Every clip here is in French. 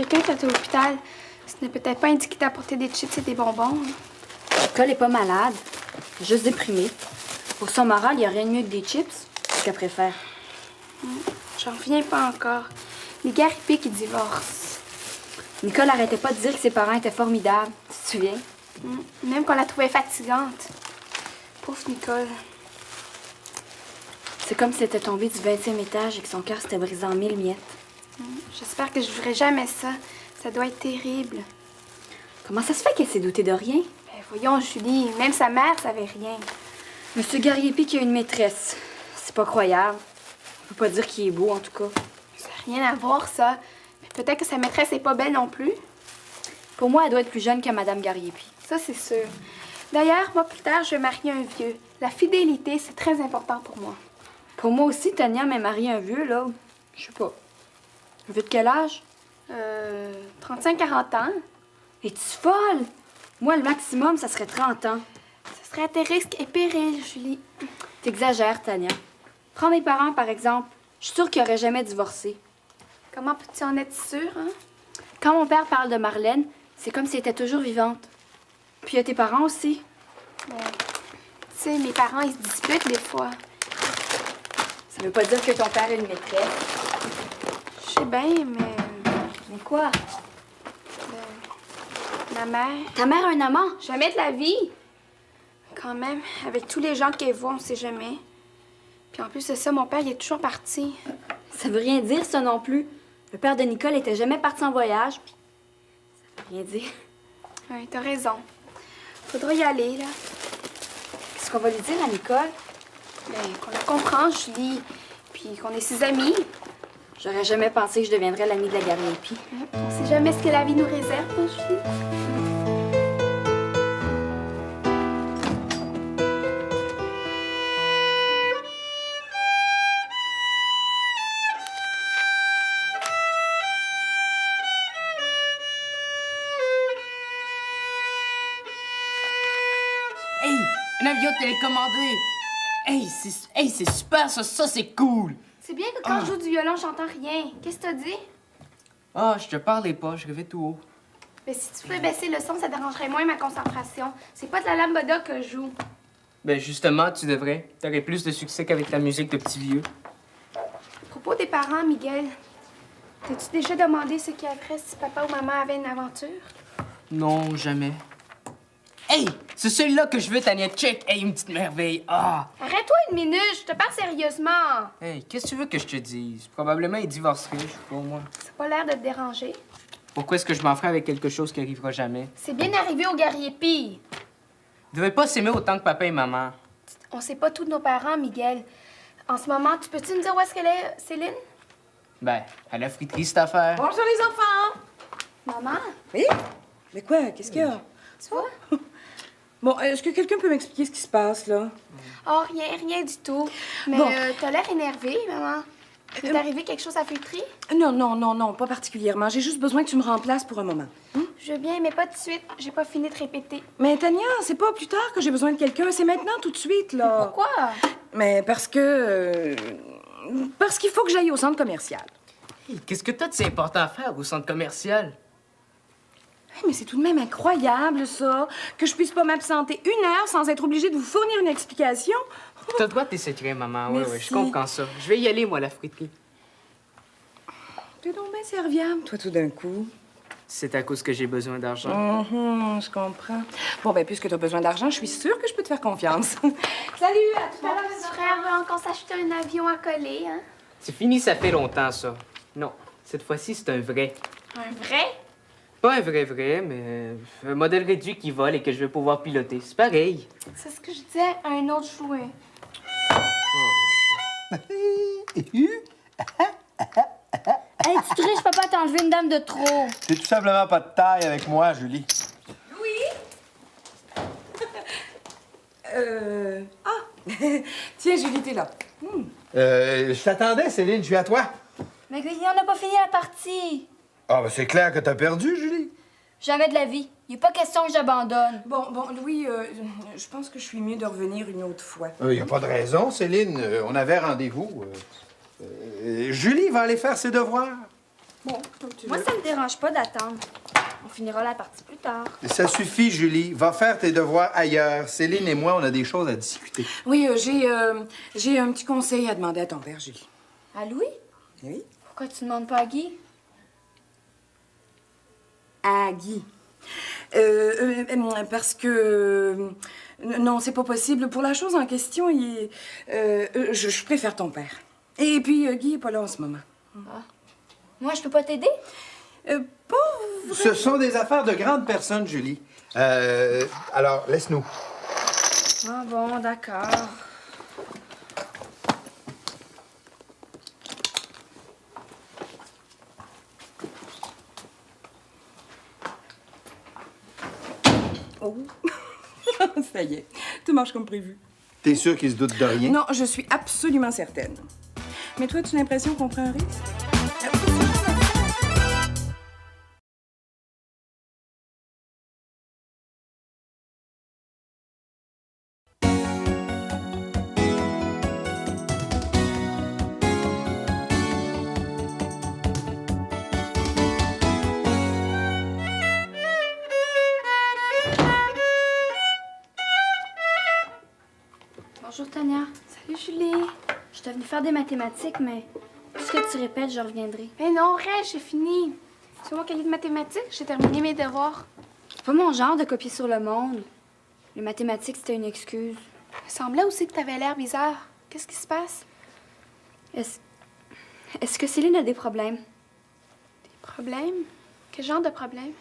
quelqu'un qui est à l'hôpital, ce n'est peut-être pas indiqué d'apporter des chips et des bonbons. Nicole est pas malade, juste déprimée. Pour son moral, il n'y a rien de mieux que des chips. Ce qu'elle préfère. J'en reviens pas encore. Les Garipi qui divorcent. Nicole arrêtait pas de dire que ses parents étaient formidables. Tu te souviens? Même qu'on la trouvait fatigante. Pauvre Nicole. C'est comme si elle était tombée du 20e étage et que son cœur s'était brisé en 1000 miettes. J'espère que je vivrai jamais ça. Ça doit être terrible. Comment ça se fait qu'elle s'est doutée de rien? Ben, voyons, Julie, même sa mère savait rien. Monsieur Gariepi qui a une maîtresse. C'est pas croyable. On peut pas dire qu'il est beau, en tout cas. Ça n'a rien à voir, ça. Mais peut-être que sa maîtresse n'est pas belle non plus. Pour moi, elle doit être plus jeune que Madame Gariepi. Ça, c'est sûr. D'ailleurs, moi, plus tard, je vais marier un vieux. La fidélité, c'est très important pour moi. Pour moi aussi, Tania m'a marié un vieux, là. Je sais pas. Un vieux de quel âge? 35-40 ans. Es-tu folle? Moi, le maximum, ça serait 30 ans. Ce serait à tes risques et périls, Julie. T'exagères, Tania. Prends mes parents, par exemple. Je suis sûre qu'ils auraient jamais divorcé. Comment peux-tu en être sûre, hein? Quand mon père parle de Marlène, c'est comme si elle était toujours vivante. Puis il y a tes parents aussi. Mais, tu sais, mes parents, ils se disputent des fois. Ça veut pas dire que ton père est une maîtresse. Je sais bien, mais... Mais quoi? Ma mère... Ta mère a un amant? Jamais de la vie! Quand même, avec tous les gens qu'elle voit, on sait jamais. Puis en plus de ça, mon père, il est toujours parti. Ça veut rien dire, ça non plus. Le père de Nicole était jamais parti en voyage, puis ça veut rien dire. Oui, t'as raison. Faudra y aller, là. Qu'est-ce qu'on va lui dire à Nicole? Ben, qu'on la comprend, Julie. Puis qu'on est ses amis. J'aurais jamais pensé que je deviendrais l'amie de la Gariepi. On sait jamais ce que la vie nous réserve, hein, Julie. Hey, un avion télécommandé! Hey, c'est super, ça c'est cool! C'est bien que quand je joue du violon, j'entends rien. Qu'est-ce que t'as dit? Ah, je te parlais pas, je rêvais tout haut. Ben, si tu pouvais baisser le son, ça dérangerait moins ma concentration. C'est pas de la lambada que je joue. Ben justement, tu devrais. T'aurais plus de succès qu'avec ta musique de petit vieux. À propos des parents, Miguel, t'as-tu déjà demandé ce qu'il y ferait si papa ou maman avaient une aventure? Non, jamais. Hey, c'est celui-là que je veux, Tania. Check! Hey, une petite merveille! Ah! Arrête-toi une minute, je te parle sérieusement. Hey, qu'est-ce que tu veux que je te dise? Probablement, il divorcerait, je sais pas, moi. C'est pas l'air de te déranger. Pourquoi est-ce que je m'en ferais avec quelque chose qui arrivera jamais? C'est bien arrivé au Gariepi. Ils devaient pas s'aimer autant que papa et maman. On sait pas tous nos parents, Miguel. En ce moment, tu peux-tu me dire où est-ce qu'elle est, Céline? Ben, à la friterie, cette affaire. Bonjour les enfants! Maman, Oui? Mais quoi? Qu'est-ce qu'il y a? tu vois? Bon, est-ce que quelqu'un peut m'expliquer ce qui se passe, là? Oh, rien du tout. Mais Bon. t'as l'air énervée, maman. Il est arrivé quelque chose à Filtry? Non, pas particulièrement. J'ai juste besoin que tu me remplaces pour un moment. Je veux bien, mais pas tout de suite. J'ai pas fini de répéter. Mais Tania, c'est pas plus tard que j'ai besoin de quelqu'un, c'est maintenant, tout de suite, là. Pourquoi? Mais parce que... parce qu'il faut que j'aille au centre commercial. Hey, qu'est-ce que t'as de si important à faire au centre commercial? Hey, mais c'est tout de même incroyable, ça, que je puisse pas m'absenter 1 heure sans être obligée de vous fournir une explication. T'as le droit de tes secrets, maman. Oui, Merci. je comprends ça. Je vais y aller, moi, à la friterie. T'es donc bien serviable, toi, tout d'un coup. C'est à cause que j'ai besoin d'argent. Je comprends. Bon, ben, puisque t'as besoin d'argent, je suis sûre que je peux te faire confiance. Salut, à tout à l'heure. Mon frère veut encore s'acheter un avion à coller, hein? C'est fini, ça fait longtemps, ça. Non, cette fois-ci, c'est un vrai. Un vrai? Pas un vrai, mais un modèle réduit qui vole et que je vais pouvoir piloter. C'est pareil. C'est ce que je disais à un autre jouet. Hey, tu triches, papa, t'as enlevé une dame de trop. T'es tout simplement pas de taille avec moi, Julie. Ah! Tiens, Julie, t'es là. Je t'attendais, Céline, je suis à toi. Mais on n'a pas fini la partie. Ah, ben c'est clair que t'as perdu, Julie. Jamais de la vie. Il n'est pas question que j'abandonne. Bon, Louis, je pense que je suis mieux de revenir une autre fois. Y a pas de raison, Céline. On avait rendez-vous. Julie va aller faire ses devoirs. Bon, comme tu Moi, veux. ça me dérange pas d'attendre. On finira la partie plus tard. Ça suffit, Julie. Va faire tes devoirs ailleurs. Céline et moi, on a des choses à discuter. Oui, j'ai un petit conseil à demander à ton père, Julie. À Louis? Oui? Pourquoi tu demandes pas à Guy? À Guy. Parce que... non, c'est pas possible. Pour la chose en question, je préfère ton père. Et puis, Guy est pas là en ce moment. Moi, je peux pas t'aider? Pas... Ce sont des affaires de grandes personnes, Julie. Alors, laisse-nous. Ah bon, d'accord. Oh! Ça y est, tout marche comme prévu. T'es sûr qu'ils se doutent de rien? Non, je suis absolument certaine. Mais toi, tu as l'impression qu'on prend un risque? Bonjour, Tania. Salut, Julie. Je suis venue faire des mathématiques, mais tout ce que tu répètes, je reviendrai. Mais non, reste, j'ai fini. C'est mon cahier de mathématiques, j'ai terminé mes devoirs. C'est pas mon genre de copier sur le monde. Les mathématiques, c'était une excuse. Il me semblait aussi que t'avais l'air bizarre. Qu'est-ce qui se passe? Est-ce que Céline a des problèmes? Des problèmes? Quel genre de problème?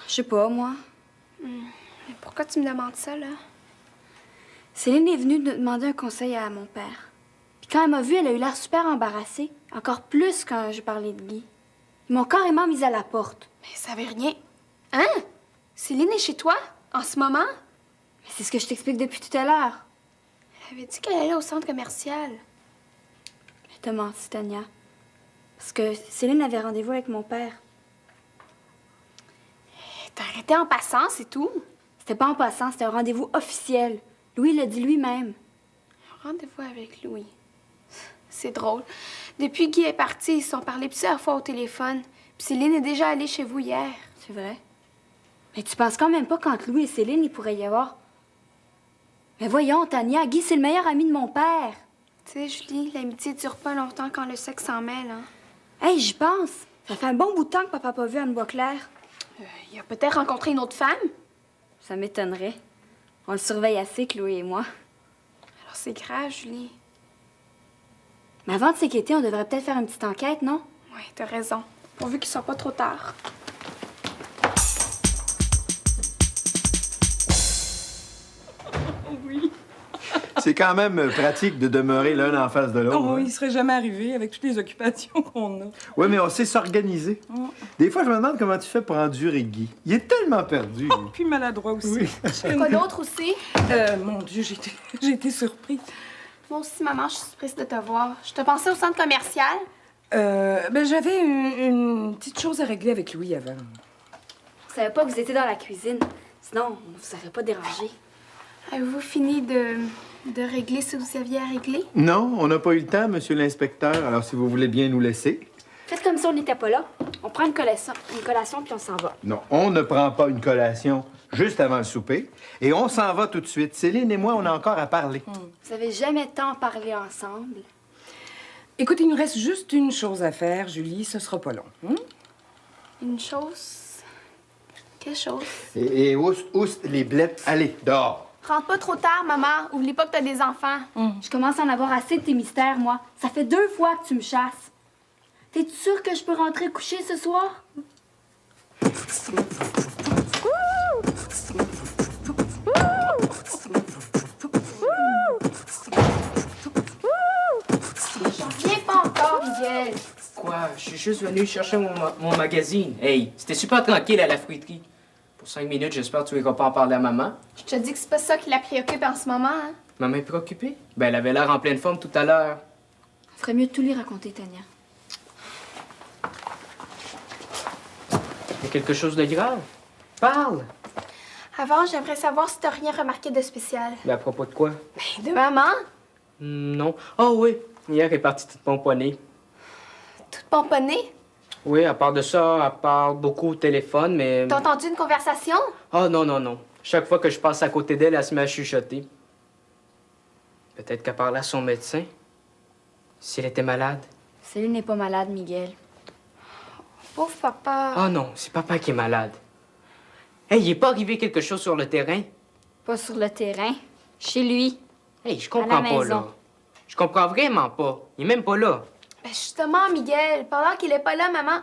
Je sais pas, moi. Mais pourquoi tu me demandes ça, là? Céline est venue me demander un conseil à mon père. Puis quand elle m'a vue, elle a eu l'air super embarrassée. Encore plus quand je parlais de Guy. Ils m'ont carrément mise à la porte. Mais ça veut rien. Hein? Céline est chez toi? En ce moment? Mais c'est ce que je t'explique depuis tout à l'heure. Elle avait dit qu'elle allait au centre commercial. Je te menti, Tania. Parce que Céline avait rendez-vous avec mon père. T'as arrêté en passant, c'est tout. C'était pas en passant, c'était un rendez-vous officiel. Louis l'a dit lui-même. Rendez-vous avec Louis. C'est drôle. Depuis Guy est parti, ils se sont parlé plusieurs fois au téléphone. Puis Céline est déjà allée chez vous hier. C'est vrai. Mais tu penses quand même pas qu'entre Louis et Céline, il pourrait y avoir... Mais voyons, Tania, Guy, c'est le meilleur ami de mon père. Tu sais, Julie, l'amitié dure pas longtemps quand le sexe s'en mêle, hein. Hey, j'y pense. Ça fait un bon bout de temps que papa n'a pas vu Anne Boisclair. Il a peut-être rencontré une autre femme. Ça m'étonnerait. On le surveille assez, Chloé et moi. Alors c'est grave, Julie. Mais avant de s'inquiéter, on devrait peut-être faire une petite enquête, non? Ouais, t'as raison. Pourvu qu'il soit pas trop tard. C'est quand même pratique de demeurer l'un en face de l'autre. Oh, hein? il serait jamais arrivé avec toutes les occupations qu'on a. Oui, mais on sait s'organiser. Des fois, je me demande comment tu fais pour endurer Guy. Il est tellement perdu. lui. Puis maladroit aussi. Oui. Quoi d'autre aussi? Mon Dieu, j'ai été surprise. Moi aussi, maman, je suis surprise de te voir. Je te pensais au centre commercial. J'avais une petite chose à régler avec Louis avant. Je savais pas que vous étiez dans la cuisine. Sinon, on vous aurait pas dérangé. Avez-vous fini de régler ce que vous aviez à régler? Non, on n'a pas eu le temps, monsieur l'inspecteur. Alors, si vous voulez bien nous laisser. Faites comme si on n'était pas là. On prend une collation puis on s'en va. Non, on ne prend pas une collation juste avant le souper. Et on s'en va tout de suite. Céline et moi, on a encore à parler. Vous avez jamais de temps à parler ensemble. Écoute, il nous reste juste une chose à faire, Julie. Ce sera pas long. Une chose... Quelle chose? Et ousse les blettes. Allez, dehors. Rentre pas trop tard, maman. Oublie pas que t'as des enfants. Je commence à en avoir assez de tes mystères, moi. Ça fait 2 fois que tu me chasses. T'es-tu sûre que je peux rentrer coucher ce soir? Viens pas encore, Miguel. Quoi? Je suis juste venu chercher mon magazine. Hey, c'était super tranquille à la fruiterie. Pour 5 minutes, j'espère que tu iras pas en parler à maman. Je te dis que c'est pas ça qui la préoccupe en ce moment, hein. Maman est préoccupée? Ben, elle avait l'air en pleine forme tout à l'heure. Il ferait mieux de tout lui raconter, Tania. Il y a quelque chose de grave? Parle! Avant, j'aimerais savoir si t'as rien remarqué de spécial. Ben, à propos de quoi? De maman? Non. Oh oui, hier elle est partie toute pomponnée. Toute pomponnée? Oui, à part de ça, elle parle beaucoup au téléphone, mais... T'as entendu une conversation? Oh non, non, non. Chaque fois que je passe à côté d'elle, elle se met à chuchoter. Peut-être qu'elle parlait à son médecin. Si elle était malade. Céline n'est pas malade, Miguel. Pauvre papa. Oh non, c'est papa qui est malade. Hey, il est pas arrivé quelque chose sur le terrain? Pas sur le terrain. Chez lui. Hey, je comprends pas, maison. là. Je comprends vraiment pas. Il est même pas là. Ben justement, Miguel, pendant qu'il est pas là, maman...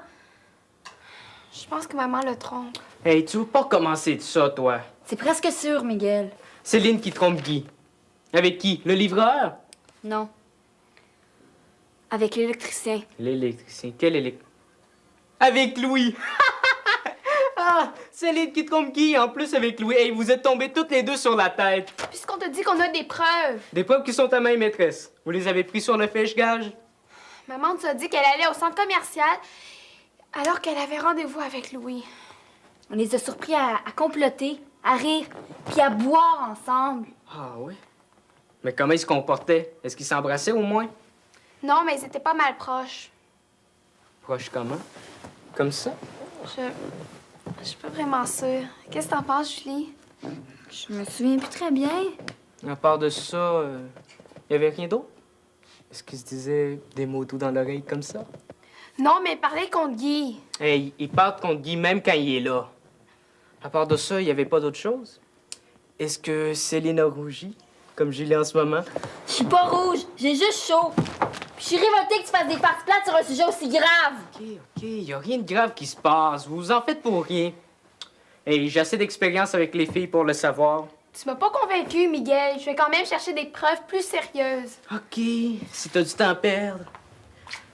Je pense que maman le trompe. Hey, tu veux pas commencer de ça, toi? C'est presque sûr, Miguel. Céline qui trompe Guy. Avec qui? Le livreur? Non. Avec l'électricien. L'électricien. Quel électricien? Avec Louis! Ah! Céline qui trompe Guy, en plus avec Louis. Hey, vous êtes tombés toutes les deux sur la tête. Puisqu'on te dit qu'on a des preuves. Des preuves qui sont à main et maîtresse. Vous les avez pris sur le fèche-gage? Maman nous a dit qu'elle allait au centre commercial alors qu'elle avait rendez-vous avec Louis. On les a surpris à comploter, à rire, puis à boire ensemble. Ah oui? Mais comment ils se comportaient? Est-ce qu'ils s'embrassaient au moins? Non, mais ils étaient pas mal proches. Proche comment? Comme ça? Je suis pas vraiment sûre. Qu'est-ce que t'en penses, Julie? Je me souviens plus très bien. À part de ça, y avait rien d'autre? Est-ce qu'ils se disaient des mots doux dans l'oreille comme ça? Non, mais parler contre Guy. Hey, il parle contre Guy même quand il est là. À part de ça, il y avait pas d'autre chose? Est-ce que Céline a rougi, comme Julie en ce moment? Je suis pas rouge, j'ai juste chaud. Puis je suis révoltée que tu fasses des farces plates sur un sujet aussi grave. OK, y a rien de grave qui se passe. Vous vous en faites pour rien. Hey, j'ai assez d'expérience avec les filles pour le savoir. Tu m'as pas convaincu, Miguel. Je vais quand même chercher des preuves plus sérieuses. OK, si t'as du temps à perdre.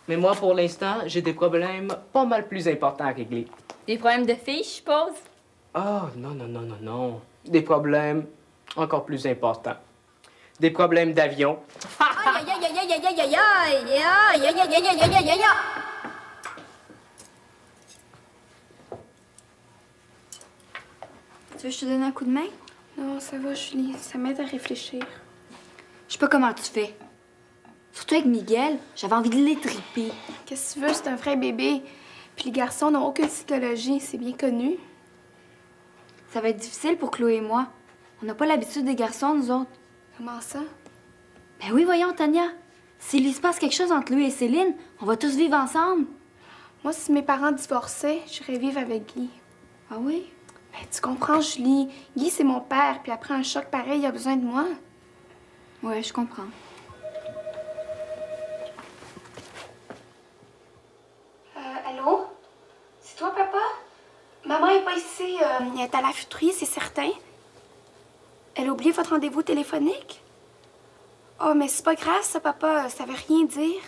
Mais moi, pour l'instant, j'ai des problèmes pas mal plus importants à régler. Des problèmes de filles, je suppose? Oh, non, non, non, non, non. Des problèmes encore plus importants. Des problèmes d'avion. Aïe, aïe, aïe, aïe, aïe, aïe, aïe, aïe, aïe, aïe, aïe, aïe, aïe, aïe, aïe, aïe. Tu veux que je te donne un coup de main? Non, ça va, Julie. Ça m'aide à réfléchir. Je sais pas comment tu fais. Surtout avec Miguel, j'avais envie de l'étriper. Qu'est-ce que tu veux? C'est un vrai bébé. Puis les garçons n'ont aucune psychologie, c'est bien connu. Ça va être difficile pour Chloé et moi. On n'a pas l'habitude des garçons, nous autres. Comment ça? Ben oui, voyons, Tania. S'il se passe quelque chose entre lui et Céline, on va tous vivre ensemble. Moi, si mes parents divorçaient, j'irais vivre avec Guy. Ah oui? Ben, tu comprends, Julie. Guy, c'est mon père, puis après un choc pareil, il a besoin de moi. Ouais, je comprends. Allô? C'est toi, papa? Maman est pas ici. Elle est à la futerie, c'est certain. Elle a oublié votre rendez-vous téléphonique? Oh, mais c'est pas grave, ça, papa. Ça veut rien dire.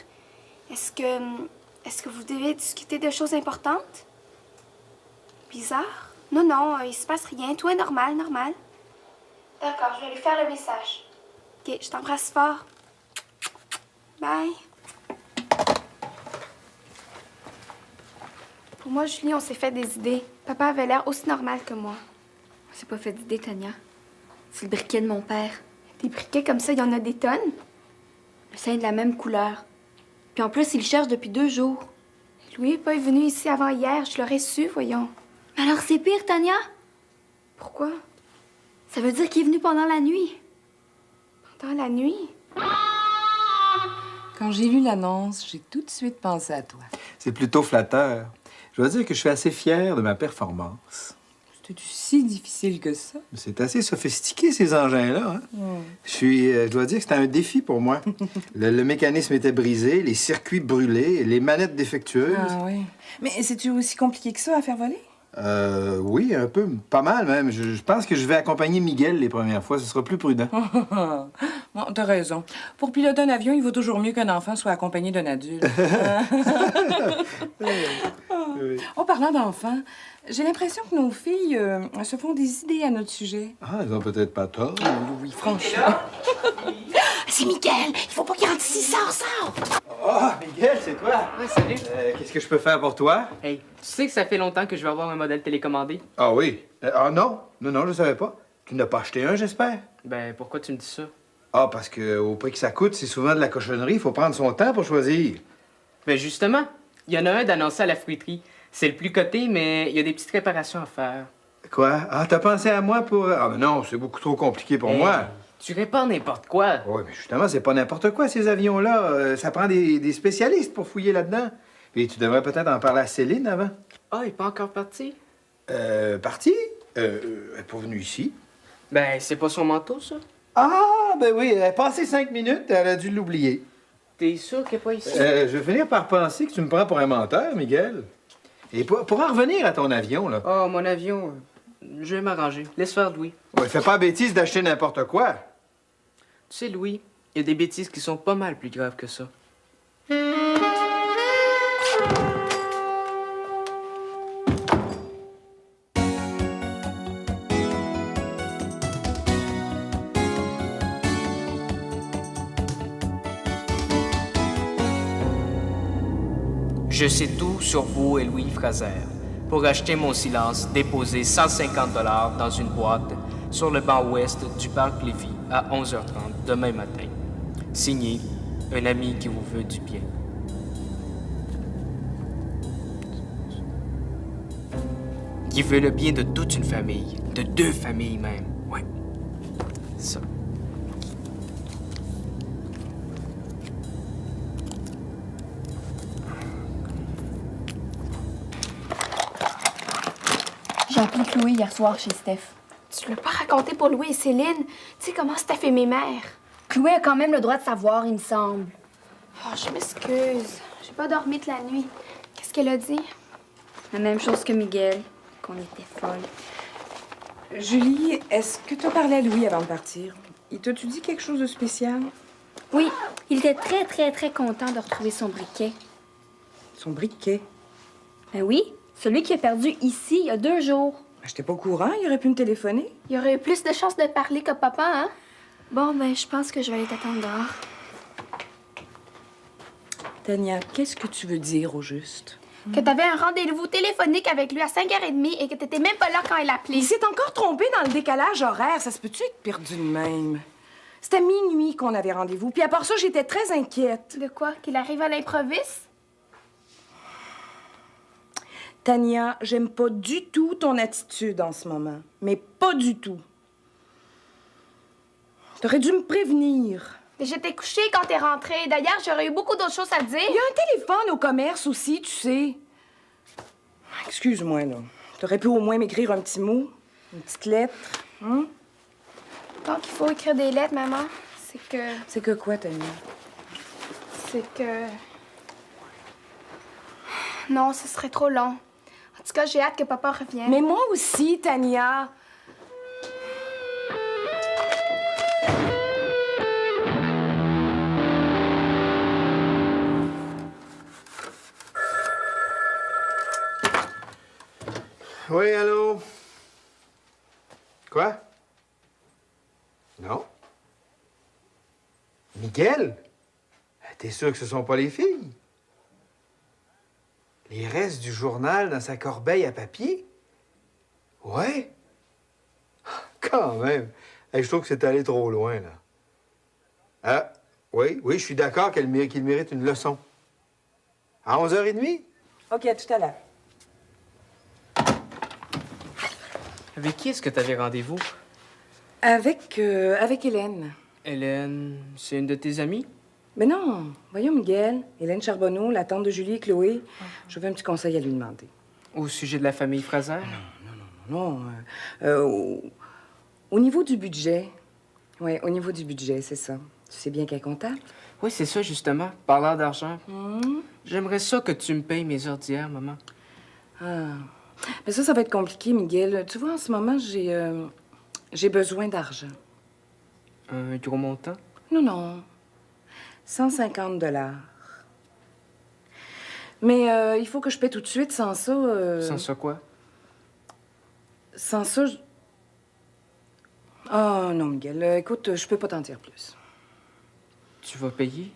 Est-ce que vous devez discuter de choses importantes? Bizarre. Non, non, il se passe rien. Tout est normal, normal. D'accord, je vais lui faire le message. OK, je t'embrasse fort. Bye. Pour moi, Julie, on s'est fait des idées. Papa avait l'air aussi normal que moi. On s'est pas fait d'idée, Tania. C'est le briquet de mon père. Des briquets comme ça, il y en a des tonnes. Le sein est de la même couleur. Puis en plus, il le cherche depuis 2 jours. Louis n'est pas venu ici avant hier. Je l'aurais su, voyons. Mais alors c'est pire, Tania. Pourquoi? Ça veut dire qu'il est venu pendant la nuit. Pendant la nuit? Quand j'ai lu l'annonce, j'ai tout de suite pensé à toi. C'est plutôt flatteur. Je dois dire que je suis assez fier de ma performance. C'était si difficile que ça. C'est assez sophistiqué, ces engins-là. Hein? Je dois dire que c'était un défi pour moi. Le mécanisme était brisé, les circuits brûlés, les manettes défectueuses. Ah oui. Mais c'est-tu aussi compliqué que ça à faire voler? Oui, un peu. Pas mal, même. Je pense que je vais accompagner Miguel les premières fois. Ce sera plus prudent. Bon, t'as raison. Pour piloter un avion, il vaut toujours mieux qu'un enfant soit accompagné d'un adulte. Oui. En parlant d'enfants, j'ai l'impression que nos filles se font des idées à notre sujet. Ah, elles ont peut-être pas tort. Oui, franchement. C'est Miguel! Il faut pas qu'il rentre ici, sors! Ah, Miguel, c'est toi? Ouais, salut. Qu'est-ce que je peux faire pour toi? Hey, tu sais que ça fait longtemps que je vais avoir un modèle télécommandé? Ah oui. Non. Non, je savais pas. Tu n'as pas acheté un, j'espère? Ben, pourquoi tu me dis ça? Ah, parce que au prix que ça coûte, c'est souvent de la cochonnerie. Il faut prendre son temps pour choisir. Ben, justement, Il y en a un d'annoncé à la fruiterie. C'est le plus coté, mais il y a des petites réparations à faire. Quoi? Ah, t'as pensé à moi pour... Ah, mais non, c'est beaucoup trop compliqué pour moi. Tu répares n'importe quoi. Oui, mais justement, c'est pas n'importe quoi, ces avions-là. Ça prend des spécialistes pour fouiller là-dedans. Et tu devrais peut-être en parler à Céline avant. Ah, il est pas encore parti? Parti? Elle est pas venue ici. Ben, c'est pas son manteau, ça? Ah, ben oui, elle a passé 5 minutes, elle a dû l'oublier. T'es sûr qu'elle est pas ici? Je vais finir par penser que tu me prends pour un menteur, Miguel. Et pour en revenir à ton avion, là. Oh, mon avion, je vais m'arranger. Laisse faire Louis. Ouais, fais pas la bêtise d'acheter n'importe quoi. Tu sais, Louis, il y a des bêtises qui sont pas mal plus graves que ça. Je sais tout sur vous et Louis Fraser. Pour acheter mon silence, déposez 150 $ dans une boîte sur le banc ouest du parc Lévis à 11h30 demain matin. Signé, un ami qui vous veut du bien. Qui veut le bien de toute une famille, de 2 familles même. Ouais. Ça. J'ai appelé Chloé hier soir chez Steph. Tu veux pas raconter pour Louis et Céline? Tu sais comment Steph et mes mères? Chloé a quand même le droit de savoir, il me semble. Oh, je m'excuse. J'ai pas dormi de la nuit. Qu'est-ce qu'elle a dit? La même chose que Miguel, qu'on était folles. Julie, est-ce que tu as parlé à Louis avant de partir? Il t'a-tu dit quelque chose de spécial? Oui, il était très, très, très content de retrouver son briquet. Son briquet? Ben oui, celui qui a perdu ici il y a 2 jours. Ben, j'étais pas au courant, il aurait pu me téléphoner. Il y aurait eu plus de chances de parler que papa, hein? Bon, ben, je pense que je vais aller t'attendre dehors. Tania, qu'est-ce que tu veux dire au juste? Que t'avais un rendez-vous téléphonique avec lui à 5h30 et que t'étais même pas là quand il appelait. Il s'est encore trompé dans le décalage horaire. Ça se peut-tu être perdu de même? C'était minuit qu'on avait rendez-vous. Puis à part ça, j'étais très inquiète. De quoi? Qu'il arrive à l'improviste? Tania, j'aime pas du tout ton attitude en ce moment. Mais pas du tout. T'aurais dû me prévenir. Mais j'étais couchée quand t'es rentrée. D'ailleurs, j'aurais eu beaucoup d'autres choses à te dire. Il y a un téléphone au commerce aussi, tu sais. Excuse-moi, là. T'aurais pu au moins m'écrire un petit mot, une petite lettre. Hein? Donc, il faut écrire des lettres, maman. C'est que quoi, Tania? C'est que... Non, ce serait trop long. En tout cas, j'ai hâte que papa revienne. Mais moi aussi, Tania. Oui, allô? Quoi? Non? Miguel? T'es sûr que ce sont pas les filles? Les restes du journal dans sa corbeille à papier? Ouais? Quand même. Hey, je trouve que c'est allé trop loin, là. Ah, oui, je suis d'accord qu'il mérite une leçon. À 11h30? OK, à tout à l'heure. Avec qui est-ce que t'avais rendez-vous? Avec Hélène. Hélène, c'est une de tes amies? Mais non, voyons Miguel, Hélène Charbonneau, la tante de Julie et Chloé. J'avais un petit conseil à lui demander. Au sujet de la famille Fraser? Non, au niveau du budget. Oui, au niveau du budget, c'est ça. Tu sais bien qu'elle est comptable? Oui, c'est ça, justement. Parlant d'argent. J'aimerais ça que tu me payes mes heures d'hier, maman. Ah. Mais ça va être compliqué, Miguel. Tu vois, en ce moment, j'ai besoin d'argent. Un gros montant? Non. 150 $. Mais il faut que je paie tout de suite. Sans ça... Sans ça quoi? Sans ça... Oh non, Miguel. Écoute, je peux pas t'en dire plus. Tu vas payer?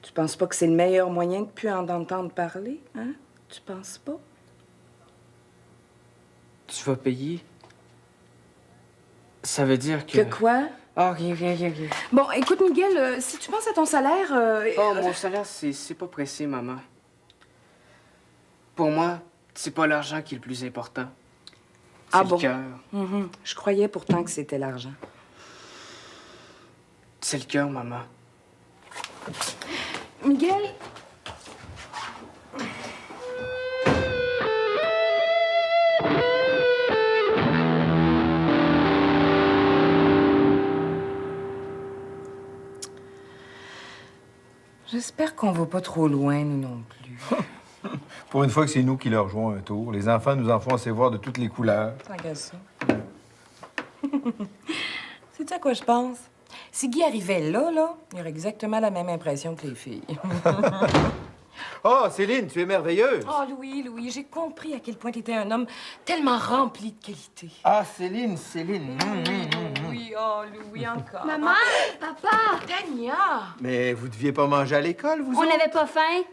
Tu penses pas que c'est le meilleur moyen de plus en entendre parler, hein? Tu penses pas? Tu vas payer? Ça veut dire que... Que quoi? Ah, rien. Bon, écoute, Miguel, si tu penses à ton salaire... Oh, mon salaire, c'est pas pressé, maman. Pour moi, c'est pas l'argent qui est le plus important. C'est Ah le bon? cœur. Je croyais pourtant que c'était l'argent. C'est le cœur, maman. Miguel? J'espère qu'on va pas trop loin, nous non plus. Pour une fois que c'est nous qui leur jouons un tour, les enfants nous en font assez voir de toutes les couleurs. Tant qu'à ça. Sais-tu à quoi je pense? Si Guy arrivait là, il aurait exactement la même impression que les filles. Oh, Céline, tu es merveilleuse! Oh, Louis, j'ai compris à quel point tu étais un homme tellement rempli de qualités. Ah, Céline. Oui, oh, Louis, encore. Maman! Papa! Tania! Mais vous deviez pas manger à l'école, vous On autres? n'avait pas faim.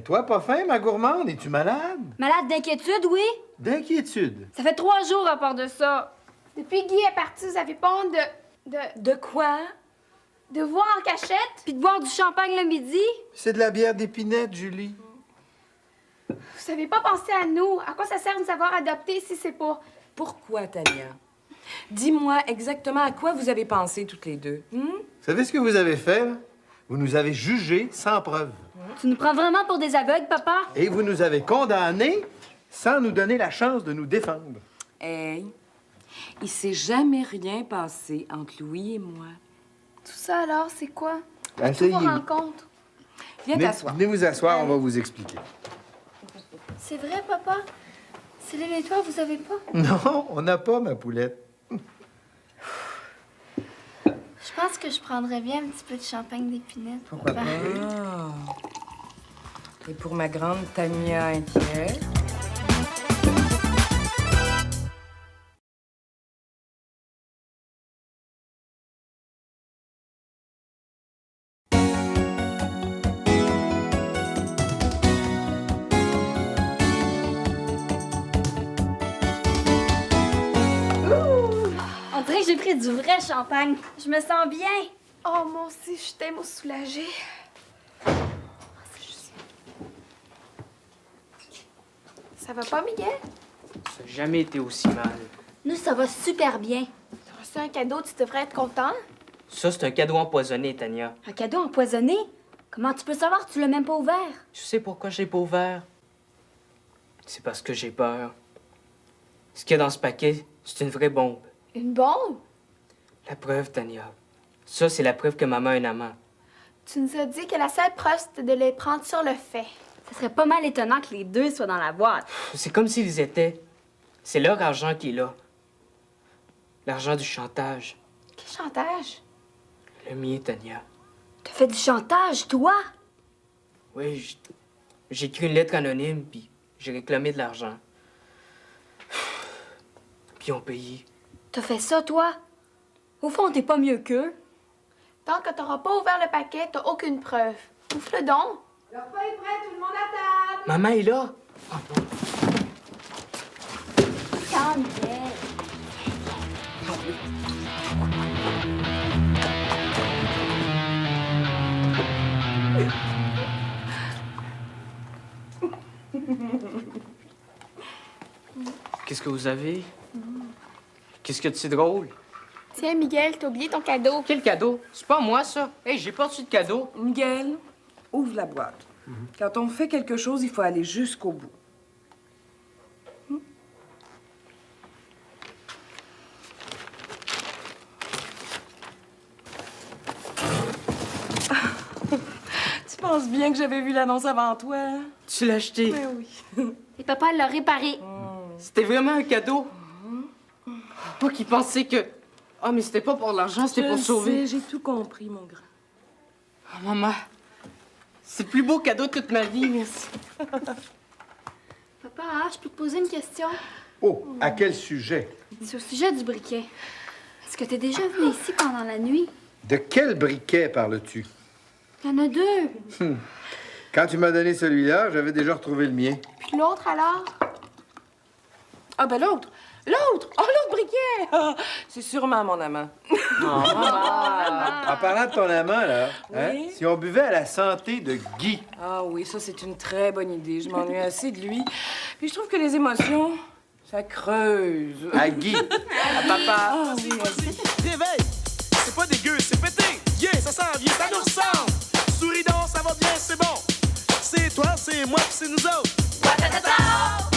Toi, pas faim, ma gourmande? Es-tu malade? Malade d'inquiétude, oui? D'inquiétude. Ça fait 3 jours à part de ça. Depuis Guy est parti, vous avez pas honte De quoi? de voir en cachette? Puis de boire du champagne le midi. C'est de la bière d'épinette, Julie. Vous savez pas penser à nous. À quoi ça sert de nous avoir adoptés si c'est pas... Pourquoi, Tania? Dis-moi exactement à quoi vous avez pensé toutes les deux. Vous savez ce que vous avez fait, là? Vous nous avez jugés sans preuve. Tu nous prends vraiment pour des aveugles, papa? Et vous nous avez condamnés sans nous donner la chance de nous défendre. Hey, il s'est jamais rien passé entre Louis et moi. Tout ça alors, c'est quoi? Vos Asseyez-vous. rencontres. Viens t'asseoir. Venez vous asseoir, on va vous expliquer. C'est vrai, papa? Céline et toi, vous avez pas? Non, on n'a pas, ma poulette. Je pense que je prendrais bien un petit peu de champagne d'épinette. Pourquoi pas? Ah. Et pour ma grande Tania inquiète? On dirait que j'ai pris du vrai champagne. Je me sens bien. Oh, moi aussi, je suis tellement soulagée. Ça va pas, Miguel? Ça n'a jamais été aussi mal. Nous, ça va super bien. T'as reçu un cadeau, tu devrais être content. Ça, c'est un cadeau empoisonné, Tania. Un cadeau empoisonné? Comment tu peux savoir que tu l'as même pas ouvert? Tu sais pourquoi je l'ai pas ouvert? C'est parce que j'ai peur. Ce qu'il y a dans ce paquet, c'est une vraie bombe. Une bombe? La preuve, Tania. Ça, c'est la preuve que maman a un amant. Tu nous as dit que la seule preuve, c'était de les prendre sur le fait. Ça serait pas mal étonnant que les deux soient dans la boîte. C'est comme s'ils étaient. C'est leur argent qui est là. L'argent du chantage. Quel chantage? Le mien, Tania. T'as fait du chantage, toi? Oui, j'ai écrit une lettre anonyme, puis j'ai réclamé de l'argent. Puis ils ont payé. T'as fait ça, toi? Au fond, t'es pas mieux qu'eux. Tant que t'auras pas ouvert le paquet, t'as aucune preuve. Ouvre-le donc. Le repas est prêt, tout le monde à table! Maman est là. Calme, Miguel. Qu'est-ce que vous avez? Qu'est-ce que de si drôle? Tiens, Miguel, t'as oublié ton cadeau. Quel cadeau? C'est pas moi, ça. Hey, j'ai pas reçu de cadeau. Miguel, ouvre la boîte. Quand on fait quelque chose, il faut aller jusqu'au bout. Tu penses bien que j'avais vu l'annonce avant toi? Tu l'as acheté. Mais oui. Et papa l'a réparé. C'était vraiment un cadeau. Moi qui pensais que... Ah, mais c'était pas pour l'argent, c'était pour Je sauver. sais, j'ai tout compris, mon grand. Ah, maman, c'est le plus beau cadeau de toute ma vie, merci. Papa, je peux te poser une question? Oh, à quel sujet? C'est au sujet du briquet. Est-ce que t'es déjà venu ici pendant la nuit? De quel briquet parles-tu? Il y en a 2. Quand tu m'as donné celui-là, j'avais déjà retrouvé le mien. Puis l'autre, alors? Ah, ben l'autre! L'autre! Oh, l'autre briquet! Ah, c'est sûrement mon amant. En parlant de ton amant, là, hein, Oui? si on buvait à la santé de Guy. Ah oui, ça, c'est une très bonne idée. Je m'ennuie assez de lui. Puis je trouve que les émotions, ça creuse. À Guy. À papa. Ah oui, Réveille! C'est pas dégueu, c'est pété! Yeah, ça s'en vient, ça nous ressemble! Souris donc, ça va bien, c'est bon! C'est toi, c'est moi, pis c'est nous autres!